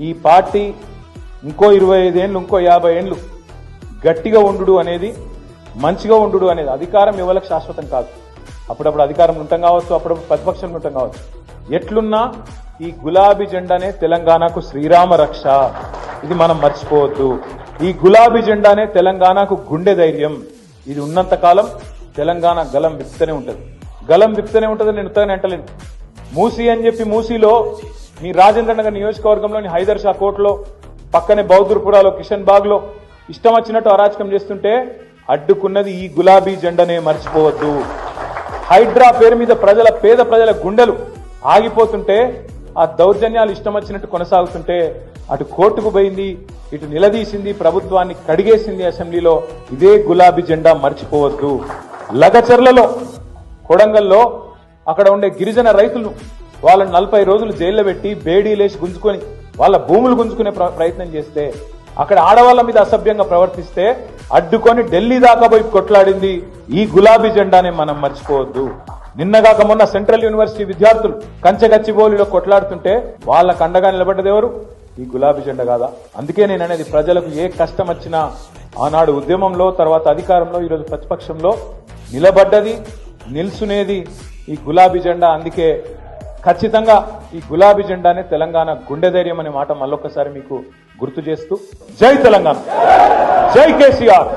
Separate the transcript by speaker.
Speaker 1: ఈ పార్టీ ఇంకో 25 ఏళ్ళు ఇంకో 50 ఏళ్ళు గట్టిగా ఉండు అనేది, మంచిగా ఉండు అనేది. అధికారం ఎవరికి శాశ్వతం కాదు. అప్పుడప్పుడు అధికారం ఉంటాం కావచ్చు, అప్పుడప్పుడు ప్రతిపక్షంలో ఉంటాం కావచ్చు. ఎట్లున్నా ఈ గులాబీ జెండానే తెలంగాణకు శ్రీరామ రక్ష. ఇది మనం మర్చిపోవద్దు. ఈ గులాబీ జెండానే తెలంగాణకు గుండె ధైర్యం. ఇది ఉన్నంత కాలం తెలంగాణ గలం విప్తనే ఉంటుంది. గలం విప్తనే ఉంటుంది. నేను ఉత్తగానే అంటలేను. మూసీ అని చెప్పి మూసీలో మీ రాజేంద్ర నగర్ నియోజకవర్గంలోని హైదర్ షా కోట్లో పక్కనే బౌద్ధపురాలో కిషన్ బాగ్ లో ఇష్టం వచ్చినట్టు అరాచకం చేస్తుంటే అడ్డుకున్నది ఈ గులాబీ జెండానే, మర్చిపోవద్దు. హైడ్రా పేరు మీద పేద ప్రజల గుండెలు ఆగిపోతుంటే, ఆ దౌర్జన్యాలు ఇష్టం వచ్చినట్టు కొనసాగుతుంటే అటు కోర్టుకు పోయింది, ఇటు నిలదీసింది, ప్రభుత్వాన్ని కడిగేసింది అసెంబ్లీలో. ఇదే గులాబీ జెండా, మర్చిపోవద్దు. లగచర్లలో కొడంగల్లో అక్కడ ఉండే గిరిజన రైతులను వాళ్ళని 40 రోజులు జైల్లో పెట్టి బేడీలేసి గుంజుకొని వాళ్ళ భూములు గుంజుకునే ప్రయత్నం చేస్తే, అక్కడ ఆడవాళ్ల మీద అసభ్యంగా ప్రవర్తిస్తే అడ్డుకొని ఢిల్లీ దాకా పోయి కొట్లాడింది ఈ గులాబీ జెండానే, మనం మర్చిపోవద్దు. నిన్నగాక మొన్న సెంట్రల్ యూనివర్సిటీ విద్యార్థులు కంచెగచ్చిబౌలిలో కొట్లాడుతుంటే వాళ్ళకు అండగా నిలబడ్డది ఎవరు? ఈ గులాబీ జెండా కాదా? అందుకే నేను అనేది, ప్రజలకు ఏ కష్టం వచ్చినా ఆనాడు ఉద్యమంలో, తర్వాత అధికారంలో, ఈరోజు ప్రతిపక్షంలో నిలబడ్డది, నిల్చునేది ఈ గులాబీ జెండా. అందుకే ఖచ్చితంగా ఈ గులాబీ జెండానే తెలంగాణ గుండె ధైర్యం అనే మాట మళ్ళొక్కసారి మీకు గుర్తు చేస్తూ, జై తెలంగాణ, జై కేసీఆర్.